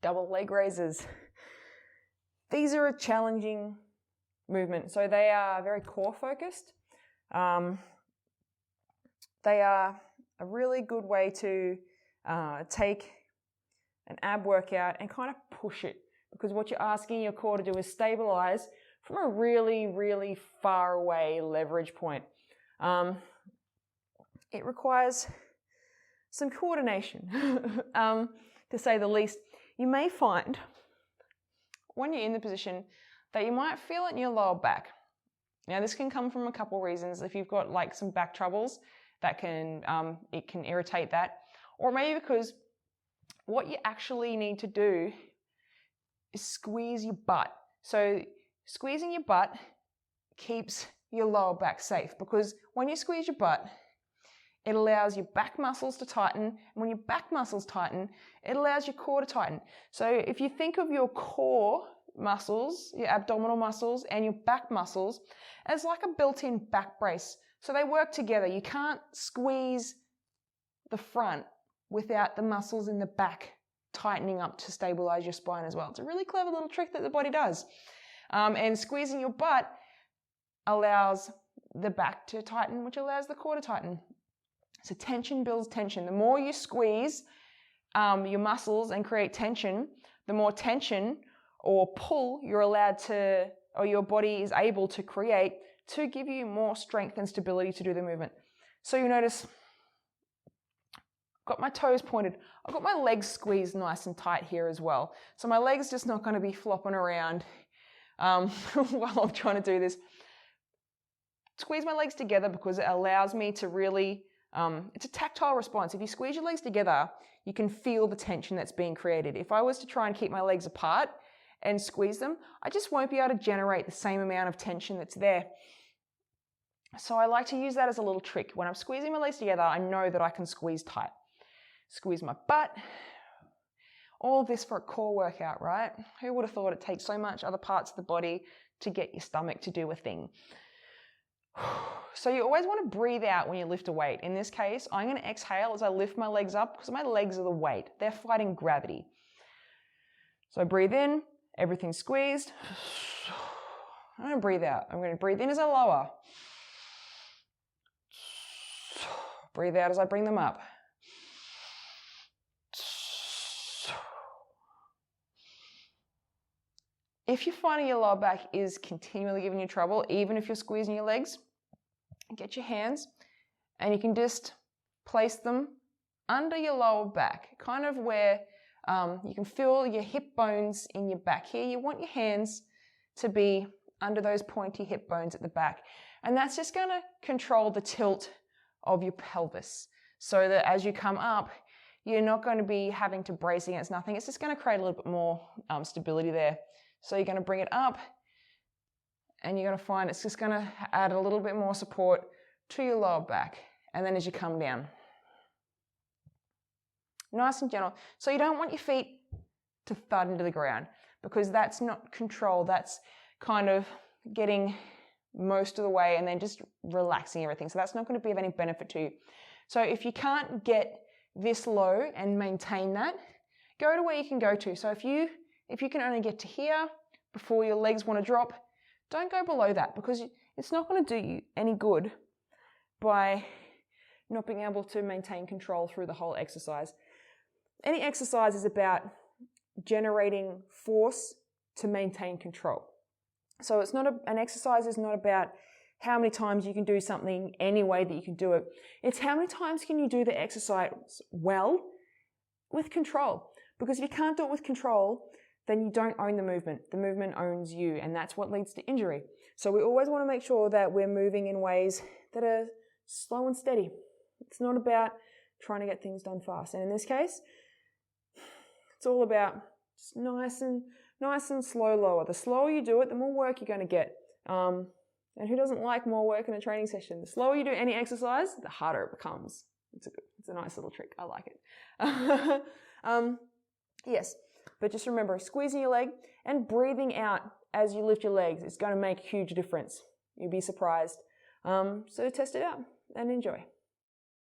double leg raises. These are a challenging movement. So they are very core focused. They are a really good way to take an ab workout and kind of push it, because what you're asking your core to do is stabilize from a really, really far away leverage point. It requires some coordination, to say the least. You may find when you're in the position that you might feel it in your lower back. Now, this can come from a couple reasons. If you've got like some back troubles, that can it can irritate that, or maybe because what you actually need to do is squeeze your butt. So squeezing your butt keeps your lower back safe, because when you squeeze your butt, it allows your back muscles to tighten. And when your back muscles tighten, it allows your core to tighten. So if you think of your core muscles, your abdominal muscles and your back muscles as like a built-in back brace. So they work together. You can't squeeze the front without the muscles in the back tightening up to stabilize your spine as well. It's a really clever little trick that the body does. And squeezing your butt allows the back to tighten, which allows the core to tighten. So tension builds tension. The more you squeeze your muscles and create tension, the more tension or pull you're allowed to, or your body is able to create to give you more strength and stability to do the movement. So you notice I've got my toes pointed. I've got my legs squeezed nice and tight here as well. So my leg's just not going to be flopping around while I'm trying to do this. Squeeze my legs together because it allows me to really, it's a tactile response. If you squeeze your legs together, you can feel the tension that's being created. If I was to try and keep my legs apart and squeeze them, I just won't be able to generate the same amount of tension that's there. So I like to use that as a little trick. When I'm squeezing my legs together, I know that I can squeeze tight. Squeeze my butt. All of this for a core workout, right? Who would have thought it takes so much other parts of the body to get your stomach to do a thing? So you always want to breathe out when you lift a weight. In this case, I'm going to exhale as I lift my legs up because my legs are the weight. They're fighting gravity. So breathe in, everything's squeezed. I'm going to breathe out. I'm going to breathe in as I lower. Breathe out as I bring them up. If you're finding your lower back is continually giving you trouble, even if you're squeezing your legs, get your hands and you can just place them under your lower back, kind of where you can feel your hip bones in your back here. You want your hands to be under those pointy hip bones at the back. And that's just going to control the tilt of your pelvis so that as you come up, you're not going to be having to brace against nothing. It's just going to create a little bit more stability there. So you're going to bring it up and you're going to find it's just going to add a little bit more support to your lower back. And then as you come down, nice and gentle. So you don't want your feet to thud into the ground because that's not control. That's kind of getting most of the way and then just relaxing everything. So that's not going to be of any benefit to you. So if you can't get this low and maintain that, go to where you can go to. So if you can only get to here before your legs want to drop, don't go below that because it's not going to do you any good by not being able to maintain control through the whole exercise. Any exercise is about generating force to maintain control. So it's not an exercise is not about how many times you can do something any way that you can do it. It's how many times can you do the exercise well with control. Because if you can't do it with control, then you don't own the movement. The movement owns you, and that's what leads to injury. So we always want to make sure that we're moving in ways that are slow and steady. It's not about trying to get things done fast. And in this case, it's all about just nice and slow lower. The slower you do it, the more work you're going to get. And who doesn't like more work in a training session? The slower you do any exercise, the harder it becomes. It's a nice little trick. I like it. Yes, but just remember, squeezing your leg and breathing out as you lift your legs is going to make a huge difference. You'll be surprised. So test it out and enjoy.